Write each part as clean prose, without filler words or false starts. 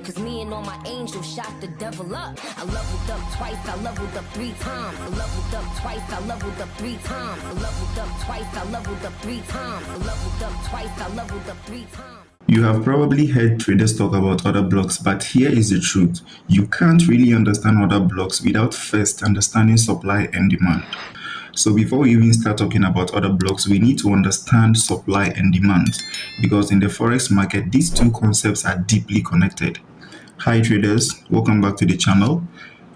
Cause me and all my angels shot the devil up. I leveled up twice, I leveled up 3 times. I leveled up twice, I leveled up 3 times. I leveled up twice, I leveled up 3 times. I leveled up twice, I leveled up 3 times. You have probably heard traders talk about order blocks, but here is the truth. You can't really understand order blocks without first understanding supply and demand. So before we even start talking about order blocks, we need to understand supply and demand, because in the forex market, these two concepts are deeply connected. Hi traders, welcome back to the channel.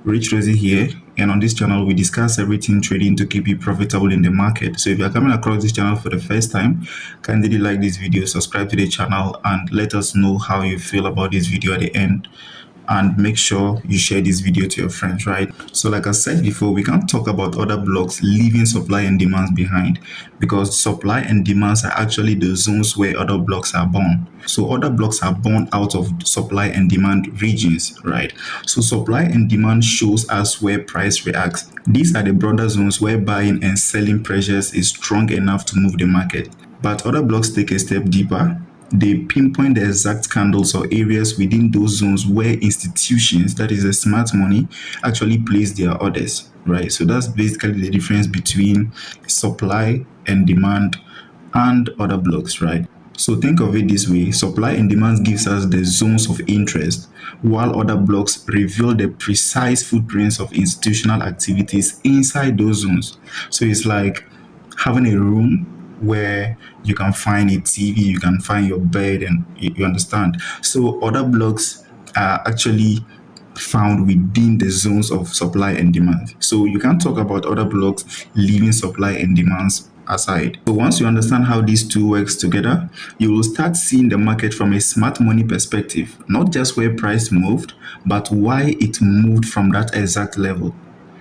Rich Rosie here, and on this channel we discuss everything trading to keep you profitable in the market. So if you are coming across this channel for the first time, kindly like this video, subscribe to the channel, and let us know how you feel about this video at the end. And make sure you share this video to your friends, right? So like I said before, we can't talk about order blocks leaving supply and demands behind, because supply and demands are actually the zones where order blocks are born. So order blocks are born out of supply and demand regions, right? So supply and demand shows us where price reacts. These are the broader zones where buying and selling pressures is strong enough to move the market. But order blocks take a step deeper. They pinpoint the exact candles or areas within those zones where institutions, that is the smart money, actually place their orders, right? So that's basically the difference between supply and demand and order blocks, right? So think of it this way: supply and demand gives us the zones of interest, while order blocks reveal the precise footprints of institutional activities inside those zones. So it's like having a room where you can find a TV, you can find your bed, and you understand. So order blocks are actually found within the zones of supply and demand. So you can't talk about order blocks leaving supply and demands aside. So once you understand how these two works together, you will start seeing the market from a smart money perspective, not just where price moved, but why it moved from that exact level.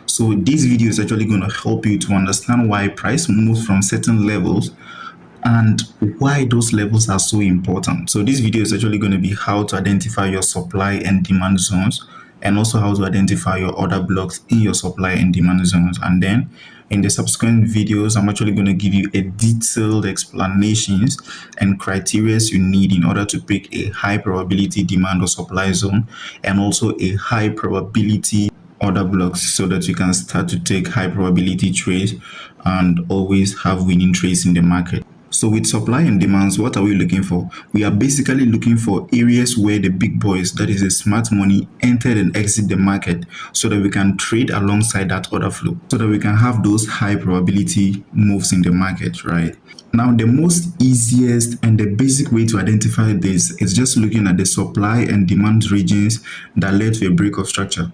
So this video is actually going to help you to understand why price moves from certain levels and why those levels are so important. So this video is actually going to be how to identify your supply and demand zones, and also how to identify your order blocks in your supply and demand zones. And then in the subsequent videos, I'm actually going to give you a detailed explanations and criteria you need in order to pick a high probability demand or supply zone, and also a high probability order blocks, so that you can start to take high probability trades and always have winning trades in the market. So with supply and demands, what are we looking for? We are basically looking for areas where the big boys, that is the smart money, entered and exit the market, so that we can trade alongside that order flow, so that we can have those high probability moves in the market, right? Now, the most easiest and the basic way to identify this is just looking at the supply and demand regions that led to a break of structure.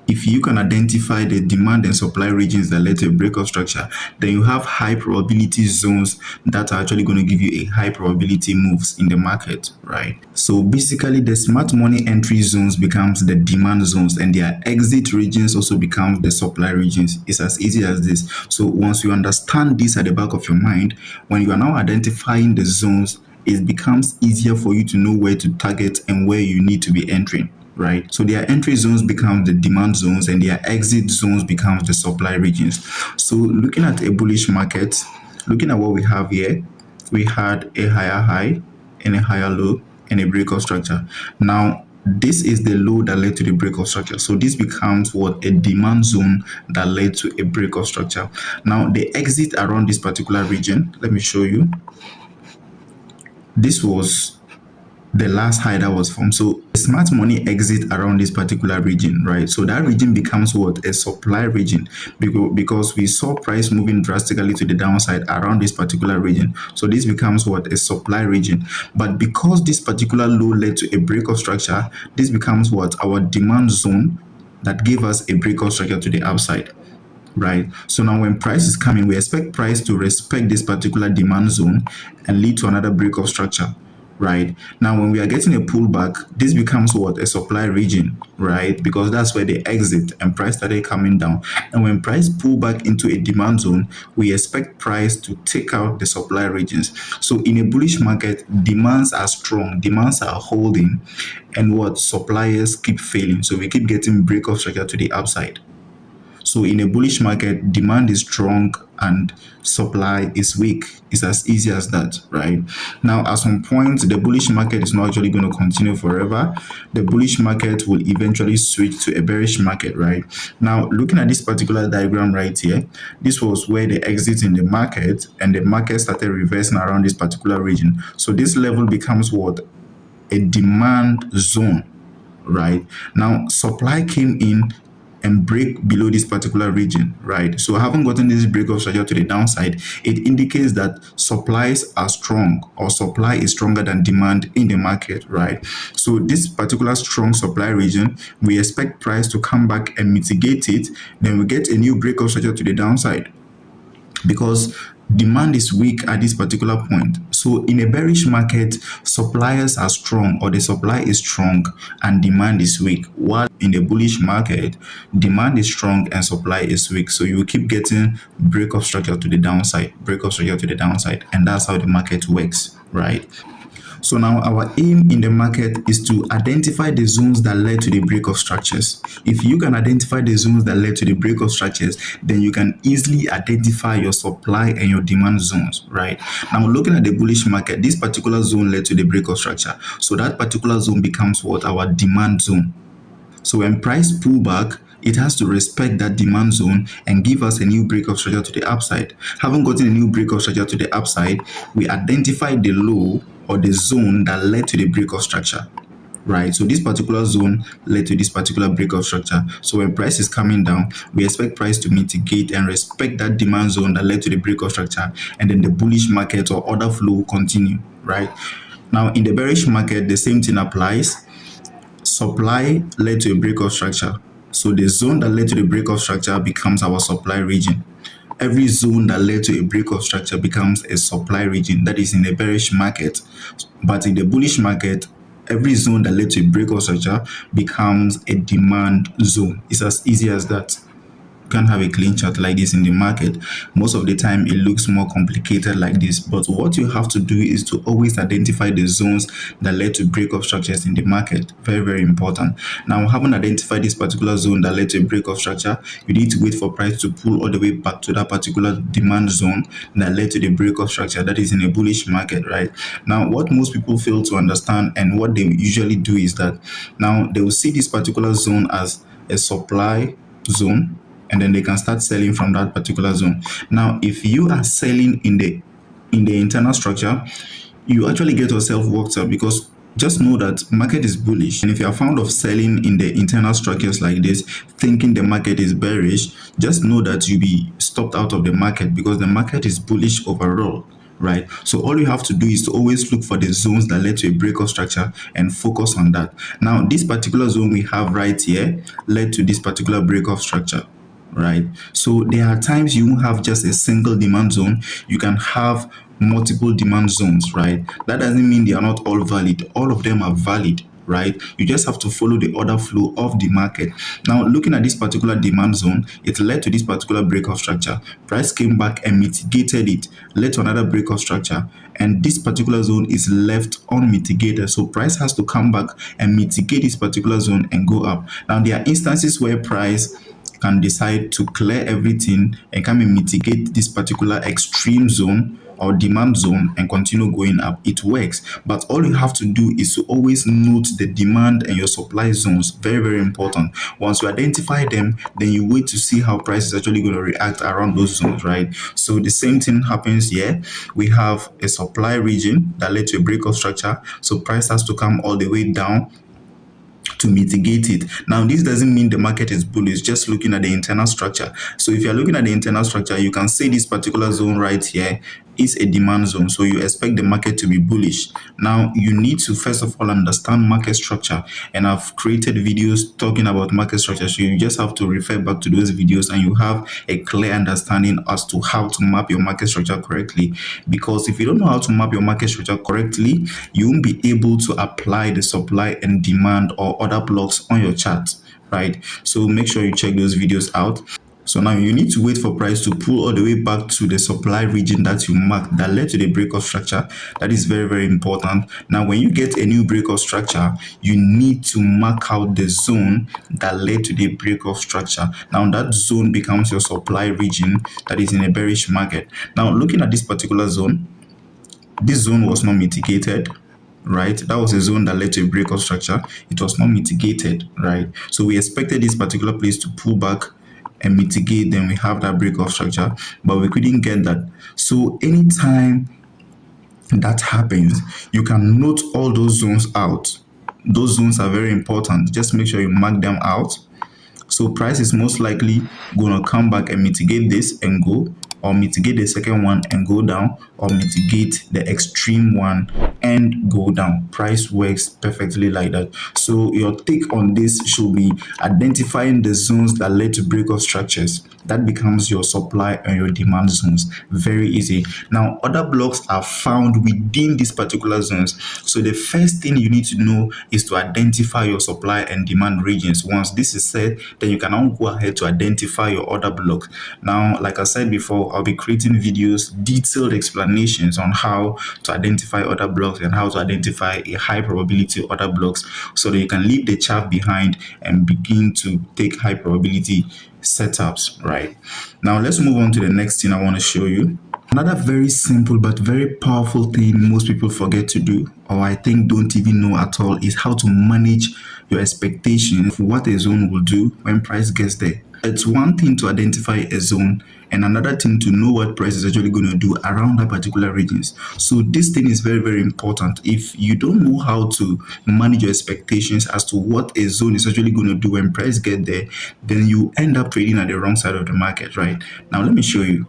If you can identify the demand and supply regions that led to a break of structure, then you have high probability zones that are actually going to give you a high probability moves in the market, right? So basically, the smart money entry zones becomes the demand zones, and their exit regions also becomes the supply regions. It's as easy as this. So once you understand this at the back of your mind, when you are now identifying the zones, it becomes easier for you to know where to target and where you need to be entering, right? So their entry zones become the demand zones, and their exit zones becomes the supply regions. So looking at a bullish market, looking at what we have here, we had a higher high and a higher low and a break of structure. Now this is the low that led to the break of structure. So this becomes what? A demand zone that led to a break of structure. Now the exit around this particular region, let me show you. This was the last high that was formed. So smart money exit around this particular region, right? So that region becomes what? A supply region, because we saw price moving drastically to the downside around this particular region. So this becomes what? A supply region. But because this particular low led to a break of structure, this becomes what? Our demand zone that gave us a break of structure to the upside, right? So now when price is coming, we expect price to respect this particular demand zone and lead to another break of structure, right? Now when we are getting a pullback, this becomes what? A supply region, right? Because that's where they exit and price started coming down. And when price pull back into a demand zone, we expect price to take out the supply regions. So in a bullish market, demands are strong, demands are holding, and what? Suppliers keep failing. So we keep getting break of structure to the upside. So in a bullish market, demand is strong and supply is weak. It's as easy as that, right? Now, at some point, the bullish market is not actually going to continue forever. The bullish market will eventually switch to a bearish market, right? Now, looking at this particular diagram right here, this was where the exit in the market, and the market started reversing around this particular region. So this level becomes what? A demand zone, right? Now, supply came in and break below this particular region, right? So having gotten this break of structure to the downside, it indicates that supplies are strong, or supply is stronger than demand in the market, right? So this particular strong supply region, we expect price to come back and mitigate it. Then we get a new break of structure to the downside, because demand is weak at this particular point. So in a bearish market, suppliers are strong, or the supply is strong and demand is weak. While in a bullish market, demand is strong and supply is weak. So you keep getting break of structure to the downside, break of structure to the downside, and that's how the market works, right? So now our aim in the market is to identify the zones that led to the break of structures. If you can identify the zones that led to the break of structures, then you can easily identify your supply and your demand zones, right? Now looking at the bullish market, this particular zone led to the break of structure. So that particular zone becomes what? Our demand zone. So when price pull back, it has to respect that demand zone and give us a new break of structure to the upside. Having gotten a new break of structure to the upside, we identify the low or the zone that led to the break of structure, right? So this particular zone led to this particular break of structure. So when price is coming down, we expect price to mitigate and respect that demand zone that led to the break of structure, and then the bullish market or order flow will continue, right? Now in the bearish market, the same thing applies. Supply led to a break of structure. So the zone that led to the break of structure becomes our supply region. Every zone that led to a break of structure becomes a supply region. That is in a bearish market. But in the bullish market, every zone that led to a break of structure becomes a demand zone. It's as easy as that. You can't have a clean chart like this in the market. Most of the time it looks more complicated like this, but what you have to do is to always identify the zones that led to break of structures in the market. Very, very important. Now, having identified this particular zone that led to a break of structure, you need to wait for price to pull all the way back to that particular demand zone that led to the break of structure. That is in a bullish market, right? Now, what most people fail to understand and what they usually do is that now they will see this particular zone as a supply zone, and then they can start selling from that particular zone. Now, if you are selling in the internal structure, you actually get yourself worked up, because just know that market is bullish, and if you are found of selling in the internal structures like this, thinking the market is bearish, just know that you'll be stopped out of the market, because the market is bullish overall, right? So all you have to do is to always look for the zones that led to a break of structure and focus on that. Now, this particular zone we have right here led to this particular break of structure, right? So there are times you won't have just a single demand zone, you can have multiple demand zones, right? That doesn't mean they are not all valid. All of them are valid, right? You just have to follow the order flow of the market. Now, looking at this particular demand zone, it led to this particular break of structure. Price came back and mitigated it, led to another break of structure, and this particular zone is left unmitigated. So price has to come back and mitigate this particular zone and go up. Now, there are instances where price can decide to clear everything and come and mitigate this particular extreme zone or demand zone and continue going up. It works, but all you have to do is to always note the demand and your supply zones. Very, very important. Once you identify them, then you wait to see how price is actually going to react around those zones, right? So the same thing happens here. We have a supply region that led to a break of structure, so price has to come all the way down to mitigate it. Now, this doesn't mean the market is bullish, just looking at the internal structure. So if you're looking at the internal structure, you can see this particular zone right here is a demand zone. So you expect the market to be bullish. Now, you need to first of all understand market structure. And I've created videos talking about market structure. So you just have to refer back to those videos and you have a clear understanding as to how to map your market structure correctly. Because if you don't know how to map your market structure correctly, you won't be able to apply the supply and demand or other blocks on your chart, right? So make sure you check those videos out. So now you need to wait for price to pull all the way back to the supply region that you marked that led to the break of structure. That is very, very important. Now, when you get a new break of structure, you need to mark out the zone that led to the break of structure. Now, that zone becomes your supply region that is in a bearish market. Now, looking at this particular zone, this zone was not mitigated, right? That was a zone that led to a break of structure. It was not mitigated, right? So we expected this particular place to pull back and mitigate, then we have that break of structure, but we couldn't get that. So anytime that happens, you can note all those zones out. Those zones are very important. Just make sure you mark them out. So price is most likely going to come back and mitigate this and go, or mitigate the second one and go down, or mitigate the extreme one and go down. Price works perfectly like that. So your take on this should be identifying the zones that led to break of structures. That becomes your supply and your demand zones. Very easy. Now, other blocks are found within these particular zones. So the first thing you need to know is to identify your supply and demand regions. Once this is set, then you can now go ahead to identify your order blocks. Now, like I said before, I'll be creating videos, detailed explanations on how to identify order blocks and how to identify a high probability order blocks so that you can leave the chart behind and begin to take high probability setups. Right now, let's move on to the next thing I want to show you. Another very simple but very powerful thing most people forget to do, or I think don't even know at all, is how to manage your expectation for what a zone will do when price gets there. It's one thing to identify a zone and another thing to know what price is actually going to do around that particular regions. So this thing is very, very important. If you don't know how to manage your expectations as to what a zone is actually going to do when price get there, then you end up trading at the wrong side of the market, right? Now, let me show you.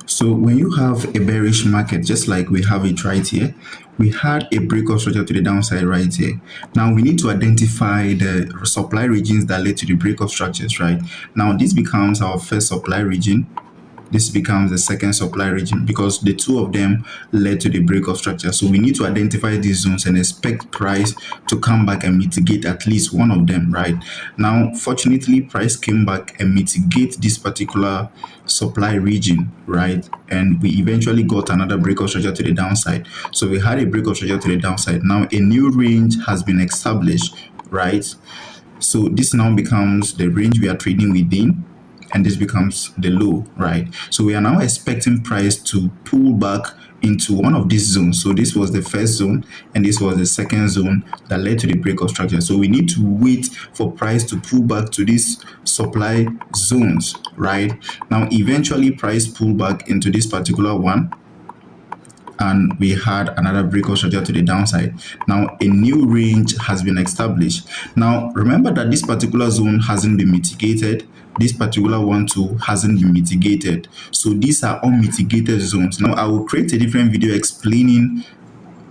So when you have a bearish market, just like we have it right here, we had a break of structure to the downside right here. Now we need to identify the supply regions that led to the break of structures, right? Now this becomes our first supply region. This becomes the second supply region because the two of them led to the break of structure. So we need to identify these zones and expect price to come back and mitigate at least one of them, right? Now, fortunately, price came back and mitigate this particular supply region, right? And we eventually got another break of structure to the downside. So we had a break of structure to the downside. Now a new range has been established, right? So this now becomes the range we are trading within, and this becomes the low, right? So we are now expecting price to pull back into one of these zones. So this was the first zone and this was the second zone that led to the break of structure. So we need to wait for price to pull back to these supply zones, right? Now eventually price pull back into this particular one, and we had another break of structure to the downside. Now a new range has been established. Now remember that this particular zone hasn't been mitigated. This particular one too hasn't been mitigated. So these are unmitigated zones. Now I will create a different video explaining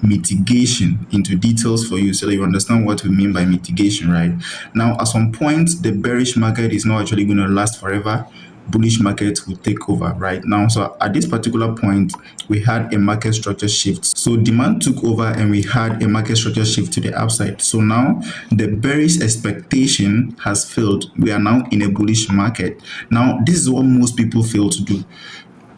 mitigation into details for you so that you understand what we mean by mitigation, right? Now at some point the bearish market is not actually going to last forever. Bullish market will take over right now. So at this particular point we had a market structure shift. So demand took over and we had a market structure shift to the upside. So now the bearish expectation has failed. We are now in a bullish market. Now this is what most people fail to do.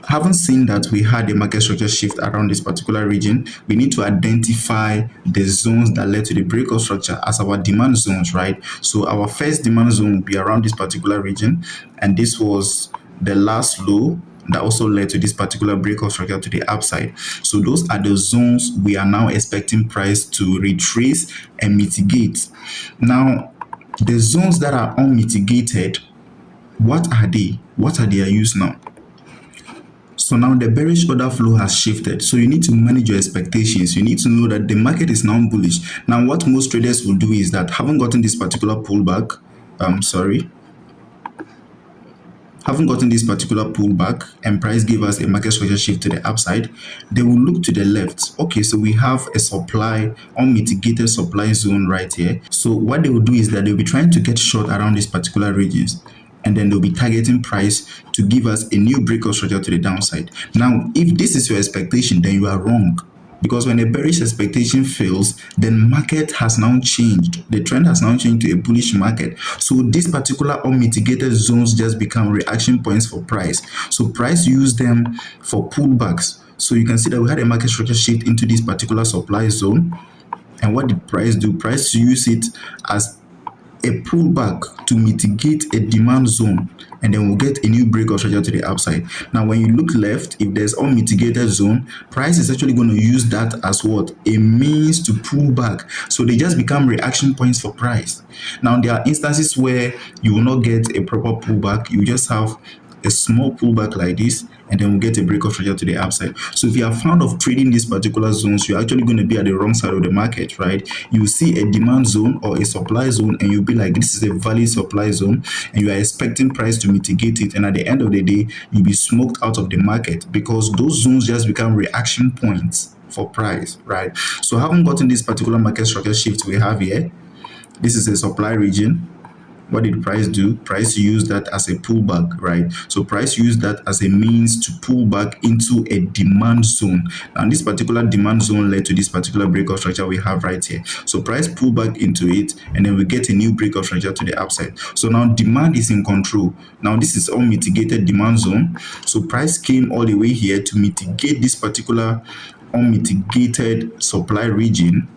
Having seen that we had a market structure shift around this particular region, we need to identify the zones that led to the break of structure as our demand zones, right? So our first demand zone will be around this particular region, and this was the last low that also led to this particular break of structure to the upside. So those are the zones we are now expecting price to retrace and mitigate. Now, the zones that are unmitigated, what are they? What are their use now? So now the bearish order flow has shifted. So you need to manage your expectations. You need to know that the market is now bullish. Now what most traders will do is that having gotten this particular pullback, and price gave us a market structure shift to the upside, they will look to the left. Okay, so we have a supply, unmitigated supply zone right here. So what they will do is that they'll be trying to get short around these particular regions, and then they'll be targeting price to give us a new break of structure to the downside. Now, if this is your expectation, then you are wrong. Because when a bearish expectation fails, then market has now changed. The trend has now changed to a bullish market. So these particular unmitigated zones just become reaction points for price. So price used them for pullbacks. So you can see that we had a market structure shift into this particular supply zone. And what did price do? Price used it as a pullback to mitigate a demand zone, and then we'll get a new break of structure to the upside. Now when you look left, if there's unmitigated zone, price is actually going to use that as what? A means to pull back. So they just become reaction points for price. Now there are instances where you will not get a proper pullback. You just have a small pullback like this, and then we'll get a break of structure to the upside. So if you are fond of trading these particular zones, you're actually going to be at the wrong side of the market, right? You see a demand zone or a supply zone, and you'll be like, this is a valid supply zone, and you are expecting price to mitigate it. And at the end of the day, you'll be smoked out of the market because those zones just become reaction points for price, right? So having gotten this particular market structure shift we have here, this is a supply region. What did price do? Price used that as a pullback, right? So price used that as a means to pull back into a demand zone. And this particular demand zone led to this particular break of structure we have right here. So price pull back into it, and then we get a new break of structure to the upside. So now demand is in control. Now this is unmitigated demand zone. So price came all the way here to mitigate this particular unmitigated supply region.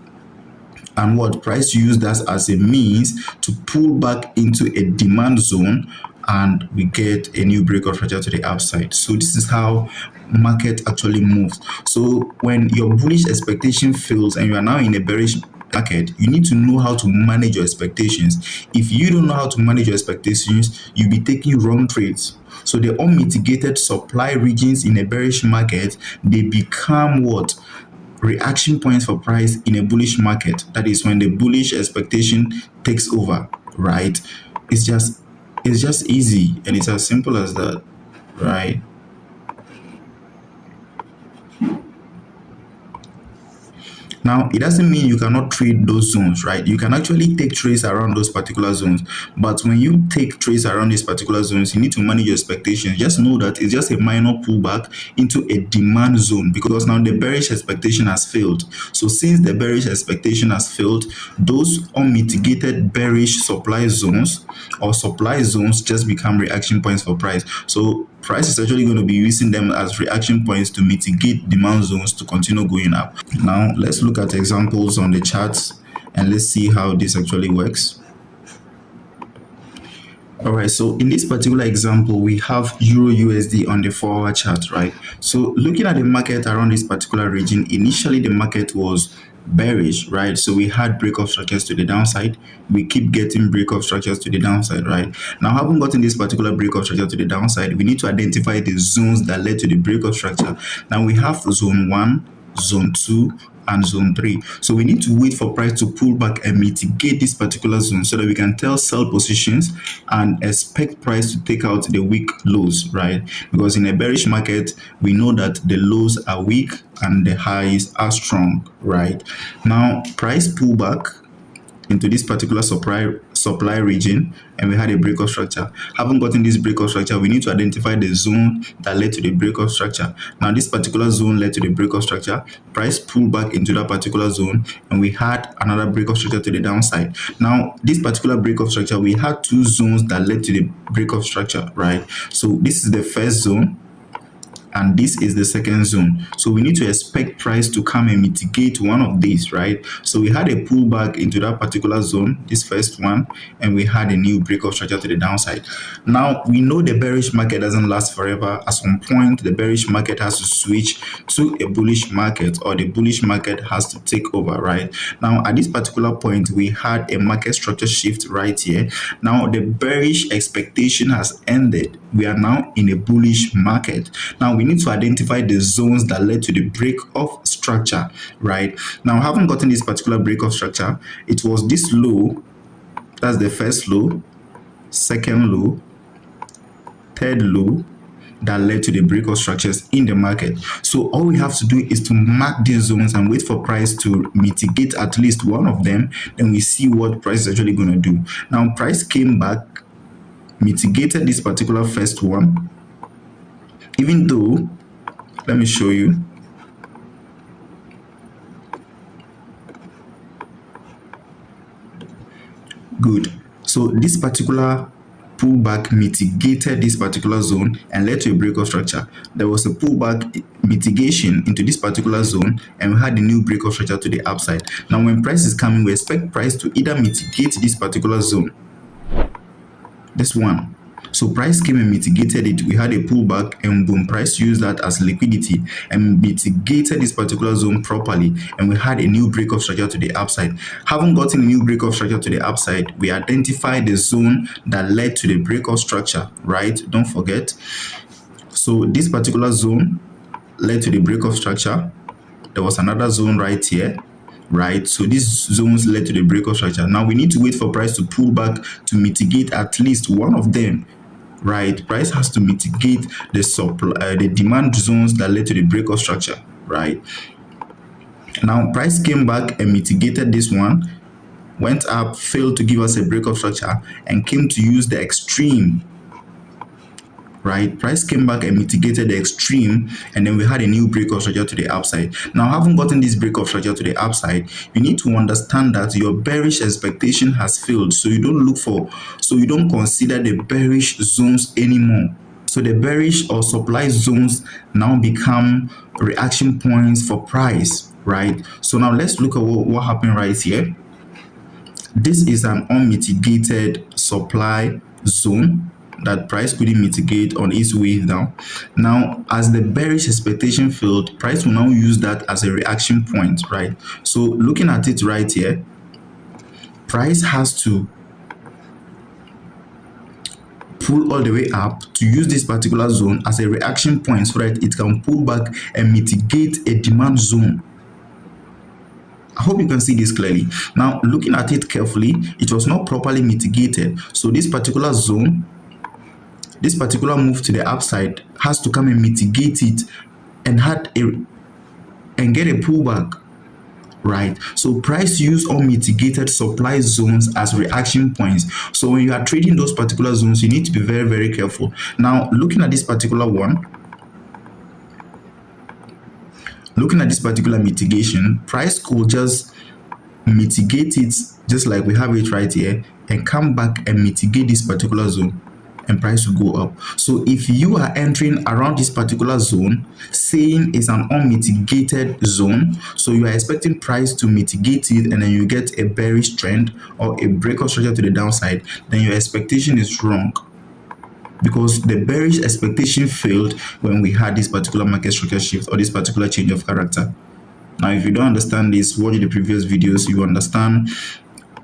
And what price used that as a means to pull back into a demand zone, and we get a new break of structure to the upside. So this is how market actually moves. So when your bullish expectation fails and you are now in a bearish market, you need to know how to manage your expectations. If you don't know how to manage your expectations, you'll be taking wrong trades. So the unmitigated supply regions in a bearish market, they become what? Reaction points for price in a bullish market. That is when the bullish expectation takes over, right? It's just easy, and it's as simple as that, right? Now, it doesn't mean you cannot trade those zones, right? You can actually take trades around those particular zones. But when you take trades around these particular zones, you need to manage your expectations. Just know that it's just a minor pullback into a demand zone, because now the bearish expectation has failed. So since the bearish expectation has failed, those unmitigated bearish supply zones or supply zones just become reaction points for price. So price is actually going to be using them as reaction points to mitigate demand zones to continue going up. Now let's look at examples on the charts and let's see how this actually works. All right, so in this particular example, we have Euro USD on the 4-hour chart, right? So looking at the market around this particular region, initially the market was bearish, right? So we had break-off structures to the downside. We keep getting break-off structures to the downside, right? Now, having gotten this particular break-off structure to the downside, we need to identify the zones that led to the break-off structure. Now we have zone 1, zone 2, and zone 3. So we need to wait for price to pull back and mitigate this particular zone so that we can tell sell positions and expect price to take out the weak lows, right? Because in a bearish market, we know that the lows are weak and the highs are strong, right? Now, price pullback into this particular supply region, and we had a break-off structure. Having gotten this break-off structure, we need to identify the zone that led to the break-off structure. Now this particular zone led to the break-off structure. Price pulled back into that particular zone, and we had another break-off structure to the downside. Now this particular break-off structure, we had two zones that led to the break-off structure, right? So this is the first zone, and this is the second zone. So we need to expect price to come and mitigate one of these, right? So we had a pullback into that particular zone, this first one, and we had a new break-off structure to the downside. Now we know the bearish market doesn't last forever. At some point, the bearish market has to switch to a bullish market, or the bullish market has to take over, right? Now at this particular point, we had a market structure shift right here. Now the bearish expectation has ended. We are now in a bullish market. Now we need to identify the zones that led to the break-off structure, right? Now, having gotten this particular break-off structure, it was this low, that's the first low, second low, third low, that led to the break-off structures in the market. So all we have to do is to mark these zones and wait for price to mitigate at least one of them. Then we see what price is actually going to do. Now, price came back, mitigated this particular first one, even though, let me show you. Good. So this particular pullback mitigated this particular zone and led to a breakout structure. There was a pullback mitigation into this particular zone, and we had a new breakout structure to the upside. Now, when price is coming, we expect price to either mitigate this particular zone, this one. So price came and mitigated it. We had a pullback, and boom, price used that as liquidity and mitigated this particular zone properly, and we had a new breakout structure to the upside. Having gotten a new breakout structure to the upside, we identified the zone that led to the breakout structure, right? Don't forget. So this particular zone led to the breakout structure. There was another zone right here, right? So these zones led to the breakout structure. Now we need to wait for price to pull back to mitigate at least one of them, right? Price has to mitigate the supply, the demand zones that led to the breakout structure, right? Now price came back and mitigated this one, went up, failed to give us a breakout structure, and came to use the extreme, right? Price came back and mitigated the extreme, and then we had a new breakout structure to the upside. Now, having gotten this breakout structure to the upside, you need to understand that your bearish expectation has failed. So you don't consider the bearish zones anymore. So the bearish or supply zones now become reaction points for price, right? So now let's look at what happened right here. This is an unmitigated supply zone that price couldn't mitigate on its way down. Now, as the bearish expectation failed, price will now use that as a reaction point, right? So looking at it right here, price has to pull all the way up to use this particular zone as a reaction point so that it can pull back and mitigate a demand zone. I hope you can see this clearly. Now, looking at it carefully, it was not properly mitigated. So this particular zone, this particular move to the upside has to come and mitigate it and get a pullback, right? So price use unmitigated supply zones as reaction points. So when you are trading those particular zones, you need to be very, very careful. Now, looking at this particular one, looking at this particular mitigation, price could just mitigate it just like we have it right here and come back and mitigate this particular zone, and price will go up. So if you are entering around this particular zone saying it's an unmitigated zone, so you are expecting price to mitigate it and then you get a bearish trend or a breakout structure to the downside, then your expectation is wrong, because the bearish expectation failed when we had this particular market structure shift or this particular change of character. Now, if you don't understand this, watch the previous videos, you understand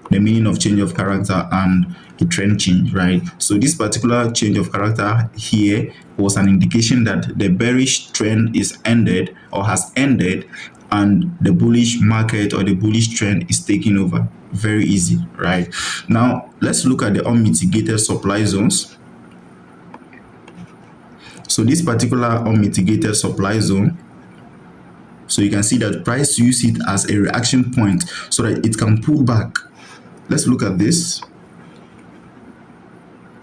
the meaning of change of character and a trend change, right? So this particular change of character here was an indication that the bearish trend is ended or has ended, and the bullish market or the bullish trend is taking over. Very easy, right? Now, let's look at the unmitigated supply zones. So this particular unmitigated supply zone, so you can see that price use it as a reaction point so that it can pull back. Let's look at this.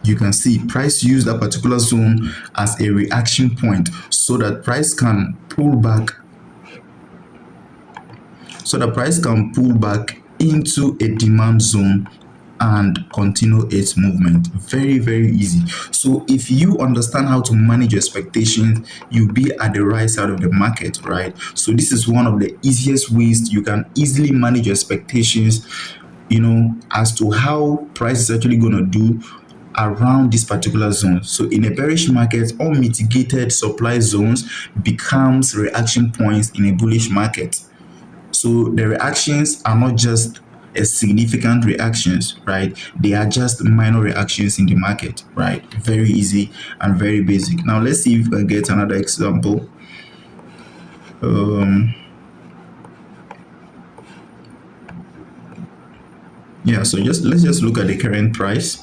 You can see price use that particular zone as a reaction point so that price can pull back, into a demand zone and continue its movement. Very, very easy. So if you understand how to manage your expectations, you'll be at the right side of the market, right? So this is one of the easiest ways you can easily manage your expectations, as to how price is actually going to do around this particular zone. So in a bearish market, unmitigated supply zones becomes reaction points in a bullish market. So the reactions are not just a significant reactions, right? They are just minor reactions in the market, right? Very easy and very basic. Now let's see if we can get another example. So let's just look at the current price.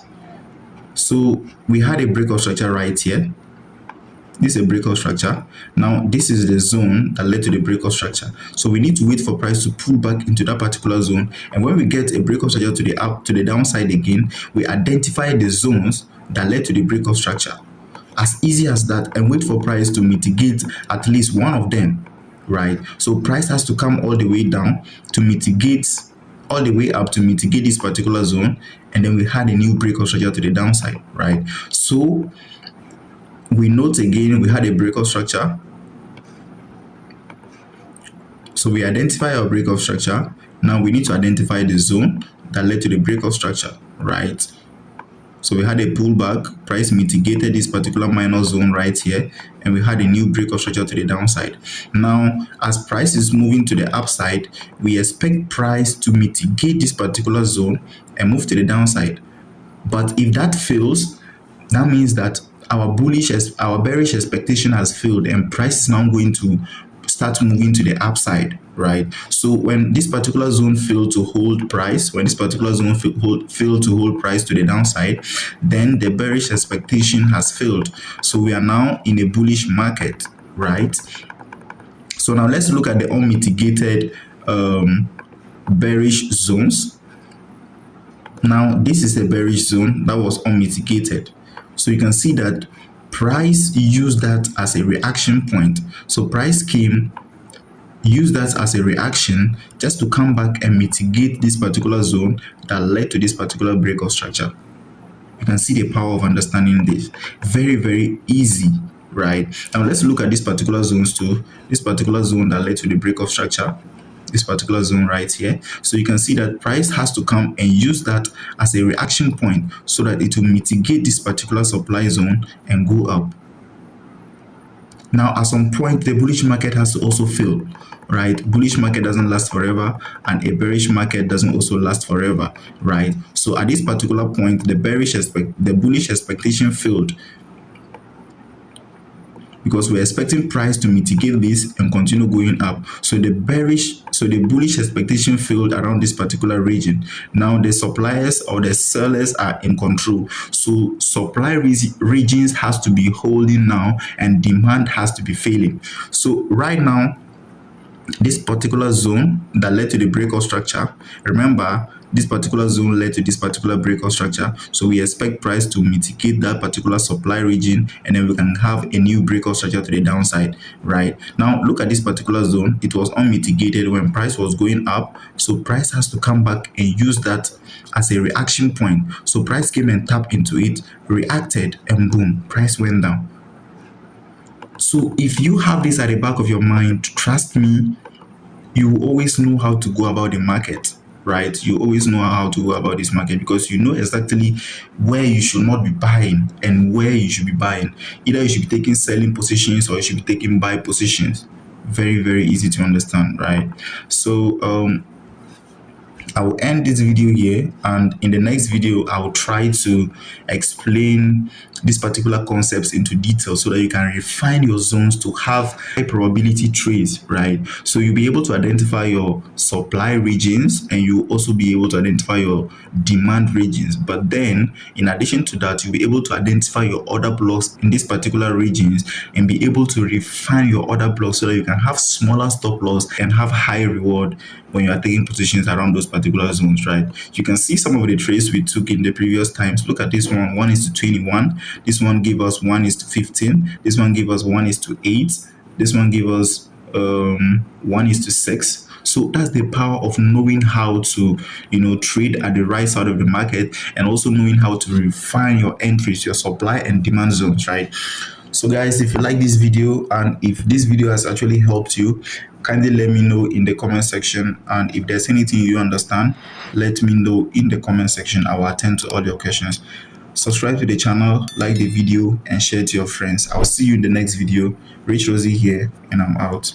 So we had a breakout structure right here. This is a breakout structure. Now this is the zone that led to the breakout structure. So we need to wait for price to pull back into that particular zone. And when we get a breakout structure to the downside again, we identify the zones that led to the breakout structure. As easy as that, and wait for price to mitigate at least one of them, right? So price has to come all the way down to mitigate all the way up to mitigate this particular zone, and then we had a new breakout structure to the downside, right? So we note again we had a breakout structure. So we identify our breakout structure. Now we need to identify the zone that led to the breakout structure, right? So we had a pullback, price mitigated this particular minor zone right here, and we had a new breakout structure to the downside. Now, as price is moving to the upside, we expect price to mitigate this particular zone and move to the downside. But if that fails, that means that our bearish expectation has failed, and price is now going to start moving to the upside, right? So when this particular zone failed to hold price, when this particular zone failed to hold price to the downside, then the bearish expectation has failed. So we are now in a bullish market, right? So now let's look at the unmitigated bearish zones. Now this is a bearish zone that was unmitigated. So you can see that price used that as a reaction point. So price used that as a reaction just to come back and mitigate this particular zone that led to this particular breakout structure. You can see the power of understanding this. Very, very easy, right? Now let's look at these particular zones too. This particular zone that led to the breakout structure, this particular zone right here. So you can see that price has to come and use that as a reaction point so that it will mitigate this particular supply zone and go up. Now, at some point, the bullish market has to also fail, right? Bullish market doesn't last forever, and a bearish market doesn't also last forever, right? So at this particular point, the bullish expectation failed, because we're expecting price to mitigate this and continue going up. So the bullish expectation failed around this particular region. Now the suppliers or the sellers are in control. So supply regions has to be holding now, and demand has to be failing. So right now, this particular zone that led to the breakout structure, remember, this particular zone led to this particular breakout structure. So we expect price to mitigate that particular supply region, and then we can have a new breakout structure to the downside, right? Now look at this particular zone. It was unmitigated when price was going up. So price has to come back and use that as a reaction point. So price came and tapped into it, reacted, and boom, price went down. So if you have this at the back of your mind, trust me, you always know how to go about the market, right? You always know how to go about this market, because you know exactly where you should not be buying and where you should be buying. Either you should be taking selling positions or you should be taking buy positions. Very, very easy to understand, right? So I will end this video here, and in the next video I will try to explain these particular concepts into detail so that you can refine your zones to have high probability trades, right? So you'll be able to identify your supply regions, and you'll also be able to identify your demand regions. But then in addition to that, you'll be able to identify your order blocks in these particular regions and be able to refine your order blocks so that you can have smaller stop loss and have high reward when you are taking positions around those particular zones, right? You can see some of the trades we took in the previous times. Look at this one, 1:21. This one gave us 1:15. This one gave us 1:8. This one gave us 1:6. So that's the power of knowing how to, trade at the right side of the market, and also knowing how to refine your entries, your supply and demand zones, right? So guys, if you like this video and if this video has actually helped you, kindly let me know in the comment section. And if there's anything you understand, let me know in the comment section. I will attend to all your questions. Subscribe to the channel, like the video, and share it to your friends. I'll see you in the next video. Rich Rosie here, and I'm out.